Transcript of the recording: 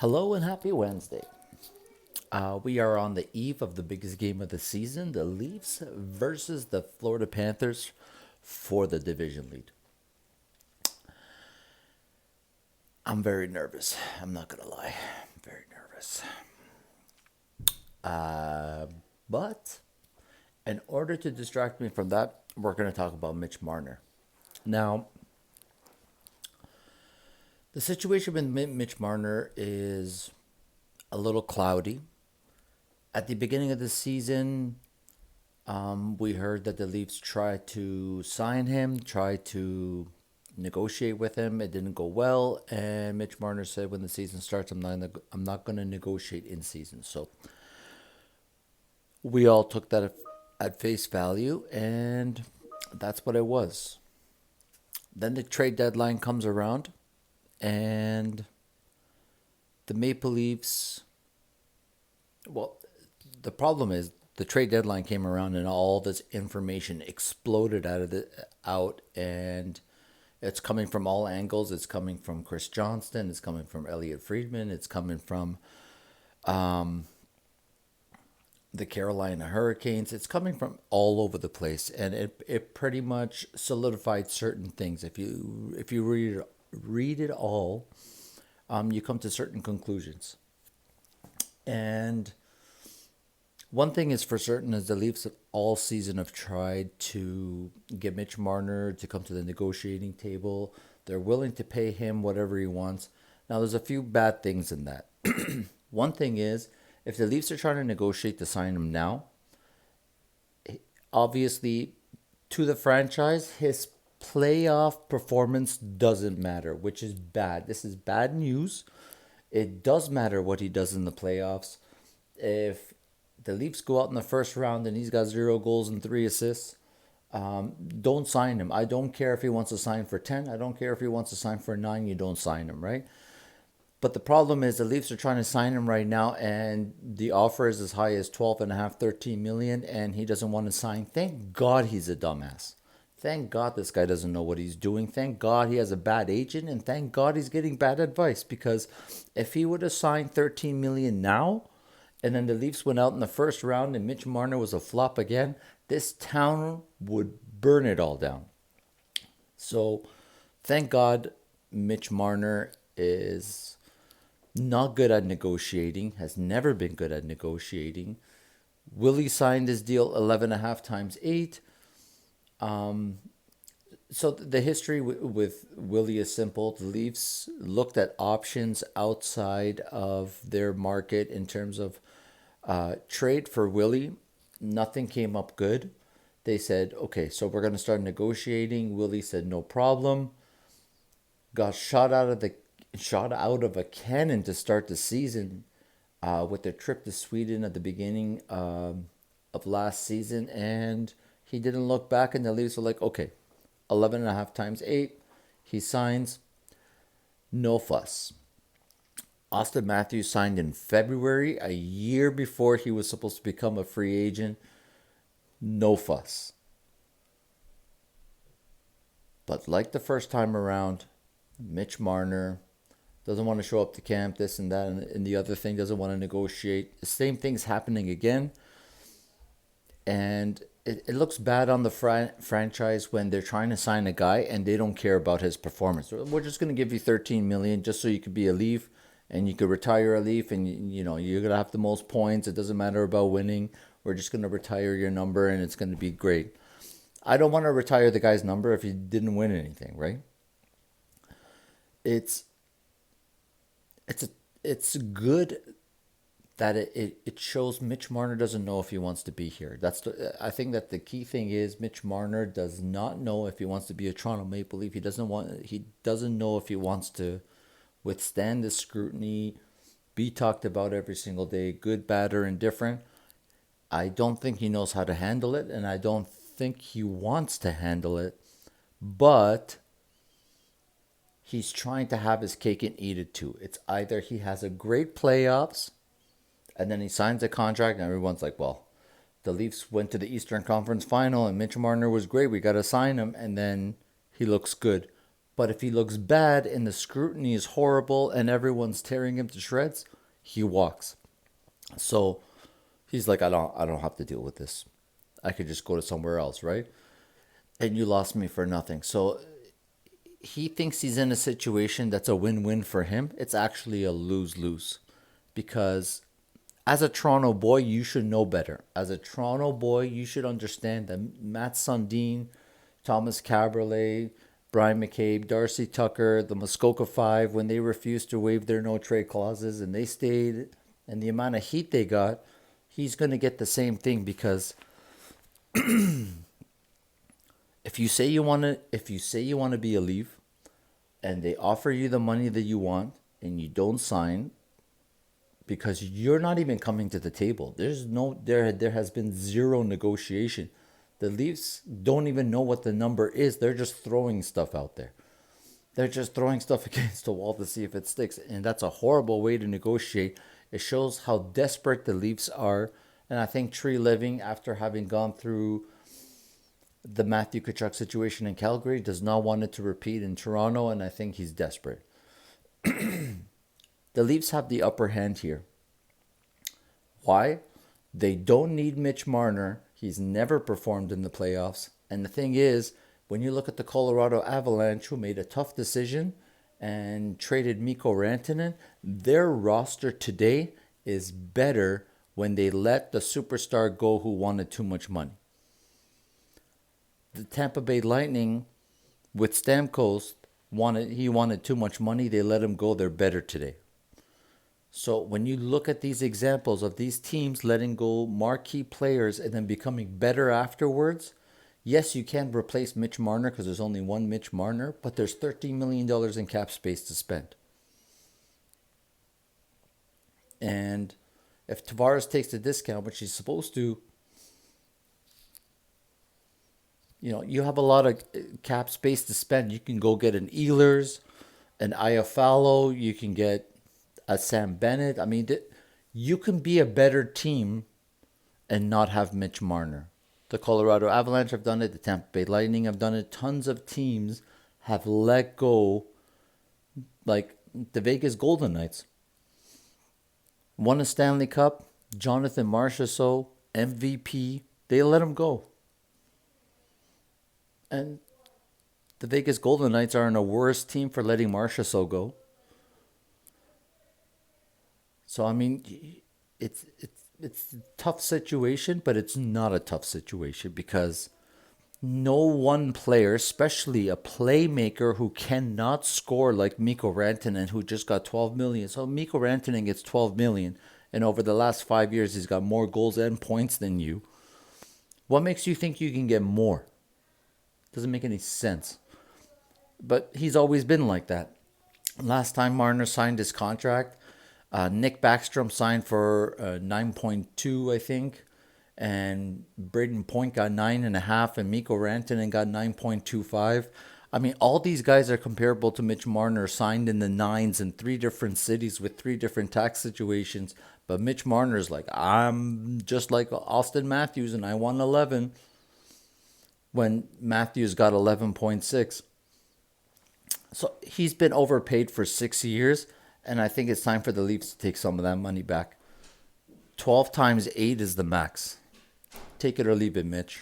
Hello and happy Wednesday. We are on the eve of the biggest game of the season, the Leafs versus the Florida Panthers for the division lead. I'm very nervous. I'm not going to lie. I'm very nervous. But in order to distract me from that, we're going to talk about Mitch Marner. Now, the situation with Mitch Marner is a little cloudy. At the beginning of the season, we heard that the Leafs tried to sign him, tried to negotiate with him. It didn't go well, and Mitch Marner said, "When the season starts, I'm not going to negotiate in season." So we all took that at face value, and that's what it was. Then the trade deadline comes around, and the Maple Leafs. Well, the problem is the trade deadline came around and all this information exploded out, and it's coming from all angles. It's coming from Chris Johnston, it's coming from Elliot Friedman, it's coming from the Carolina Hurricanes. It's coming from all over the place, and it pretty much solidified certain things. If you read it all, you come to certain conclusions. And one thing is for certain is the Leafs all season have tried to get Mitch Marner to come to the negotiating table. They're willing to pay him whatever he wants. Now, there's a few bad things in that. One thing is, if the Leafs are trying to negotiate to sign him now, obviously, to the franchise, his playoff performance doesn't matter, which is bad. This is bad news. It does matter what he does in the playoffs. If the Leafs go out in the first round and he's got 0 goals and 3 assists, don't sign him. I don't care if he wants to sign for 10. I don't care if he wants to sign for 9. You don't sign him, right? But the problem is the Leafs are trying to sign him right now, and the offer is as high as 12 and a half, 13 million, and he doesn't want to sign. Thank God he's a dumbass. Thank God this guy doesn't know what he's doing. Thank God he has a bad agent, and thank God he's getting bad advice, because if he would have signed 13 million now, and then the Leafs went out in the first round and Mitch Marner was a flop again, this town would burn it all down. So thank God Mitch Marner is not good at negotiating, has never been good at negotiating. Willie signed his deal 11 and a half times 8. So the history with Willie is simple. The Leafs looked at options outside of their market in terms of trade for Willie. Nothing came up good. They said, okay, so we're going to start negotiating. Willie said, no problem. Got shot out of a cannon to start the season with their trip to Sweden at the beginning of last season, and he didn't look back. And the Leafs were like, okay, 11 and a half times 8. He signs. No fuss. Austin Matthews signed in February, a year before he was supposed to become a free agent. No fuss. But like the first time around, Mitch Marner doesn't want to show up to camp, this and that, and the other thing, doesn't want to negotiate. The same thing's happening again. And it looks bad on the franchise when they're trying to sign a guy and they don't care about his performance. We're just going to give you 13 million just so you could be a Leaf and you could retire a Leaf, and you're going to have the most points. It doesn't matter about winning. We're just going to retire your number and it's going to be great. I don't want to retire the guy's number if he didn't win anything, right? It's it's a, it's good that it shows Mitch Marner doesn't know if he wants to be here. I think that the key thing is Mitch Marner does not know if he wants to be a Toronto Maple Leaf. He doesn't know if he wants to withstand the scrutiny, be talked about every single day, good, bad, or indifferent. I don't think he knows how to handle it, and I don't think he wants to handle it. But he's trying to have his cake and eat it too. It's either he has a great playoffs and then he signs a contract and everyone's like, well, the Leafs went to the Eastern Conference Final and Mitch Marner was great. We got to sign him. And then he looks good. But if he looks bad and the scrutiny is horrible and everyone's tearing him to shreds, he walks. So he's like, I don't have to deal with this. I could just go to somewhere else, right? And you lost me for nothing. So he thinks he's in a situation that's a win-win for him. It's actually a lose-lose because as a Toronto boy, you should know better. As a Toronto boy, you should understand that Matt Sundin, Thomas Caberlet, Brian McCabe, Darcy Tucker, the Muskoka Five, when they refused to waive their no trade clauses and they stayed, and the amount of heat they got, he's going to get the same thing because if you say you want to be a Leaf and they offer you the money that you want and you don't sign because you're not even coming to the table. There has been zero negotiation. The Leafs don't even know what the number is. They're just throwing stuff out there. They're just throwing stuff against the wall to see if it sticks. And that's a horrible way to negotiate. It shows how desperate the Leafs are. And I think Tree Living, after having gone through the Matthew Tkachuk situation in Calgary, does not want it to repeat in Toronto. And I think he's desperate. The Leafs have the upper hand here. Why? They don't need Mitch Marner. He's never performed in the playoffs. And the thing is, when you look at the Colorado Avalanche, who made a tough decision and traded Mikko Rantanen, their roster today is better when they let the superstar go who wanted too much money. The Tampa Bay Lightning with Stamkos wanted too much money. They let him go. They're better today. So when you look at these examples of these teams letting go marquee players and then becoming better afterwards, yes, you can replace Mitch Marner because there's only one Mitch Marner, but there's $13 million in cap space to spend. And if Tavares takes the discount, which he's supposed to, you have a lot of cap space to spend. You can go get an Ehlers, an Iafallo, you can get a Sam Bennett. I mean, you can be a better team and not have Mitch Marner. The Colorado Avalanche have done it. The Tampa Bay Lightning have done it. Tons of teams have let go, like the Vegas Golden Knights. Won a Stanley Cup. Jonathan Marchessault, MVP. They let him go. And the Vegas Golden Knights aren't a worse team for letting Marchessault go. So, I mean, it's a tough situation, but it's not a tough situation because no one player, especially a playmaker who cannot score like Mikko Rantanen, who just got 12 million. So Mikko Rantanen gets 12 million, and over the last 5 years, he's got more goals and points than you. What makes you think you can get more? Doesn't make any sense. But he's always been like that. Last time Marner signed his contract, Nick Backstrom signed for 9.2, I think, and Braden Point got 9.5, and Mikko Rantanen got 9.25. I mean, all these guys are comparable to Mitch Marner, signed in the nines in 3 different cities with 3 different tax situations. But Mitch Marner's like, I'm just like Austin Matthews, and I won 11 when Matthews got 11.6. So he's been overpaid for 6 years. And I think it's time for the Leafs to take some of that money back. 12 times 8 is the max. Take it or leave it, Mitch.